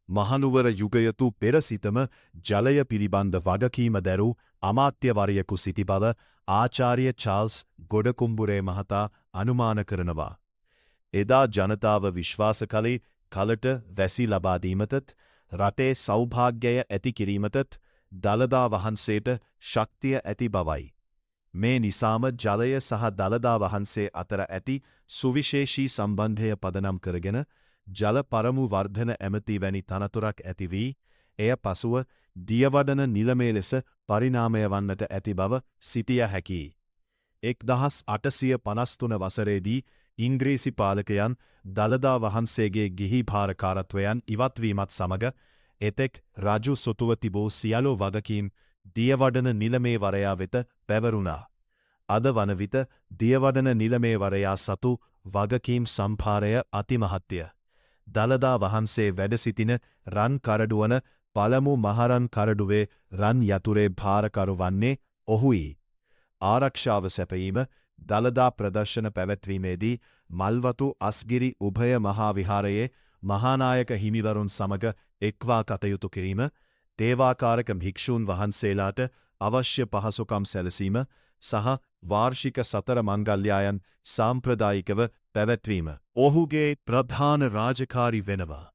මහනුවර යුගයතු පෙර සිටම ජලය පිළිබඳ වගකීම දැරූ අමාත්‍යවරයෙකු සිටි බව ආචාර්ය චාල්ස් ගොඩකුම්බුරේ මහතා අනුමාන කරනවා. එදා ජනතාව විශ්වාස කළේ කලට වැසි ලබා දීමටත් රටේ සෞභාග්‍යය ඇති කිරීමටත් දළදා වහන්සේට ශක්තිය ඇති බවයි. මේ නිසාම ජලය සහ දළදා වහන්සේ අතර ඇති සුවිශේෂී සම්බන්ධය පදනම් කරගෙන ජල පරමු වර්ධන ඇමති වැනි තනතුරක් ඇති වී එය පසුව දියවඩන නිලමේ ලෙස පරිණාමය වන්නට ඇති බව සිතිය හැකියි. 1853 වසරේදී ඉංග්‍රීසි පාලකයන් දළදා වහන්සේගේ ගිහි භාරකාරත්වයන් ඉවත්වීමත් සමග එතෙක් රජු සොතුව තිබූ සියලු වගකීම් දියවඩන නිලමේවරයා වෙත පැවරුණා. අද වන විට දියවඩන නිලමේවරයා සතු වගකීම් සම්භාරය අතිමහත්ය. දළදා වහන්සේ වැඩ සිටින රන් කරඩුවන පළමු මහරන් කරඩුවේ රන් යතුරේ භාරකරු වන්නේ ඔහුයි. ආරක්ෂාව සැපයීම දළදා ප්‍රදර්ශන පැවැත්වීමේදී මල්වතු අස්ගිරි උභය මහා විහාරයේ මහානායක හිමිවරුන් සමග එක්වා කටයුතු කිරීම, තේවාකාරක භික්ෂූන් වහන්සේලාට අවශ්‍ය පහසුකම් සැලසීම සහ වාර්ෂික සතර මංගල්‍යයන් සාම්ප්‍රදායිකව පැවැත්වීම ඔහුගේ ප්‍රධාන රාජකාරි වෙනවා.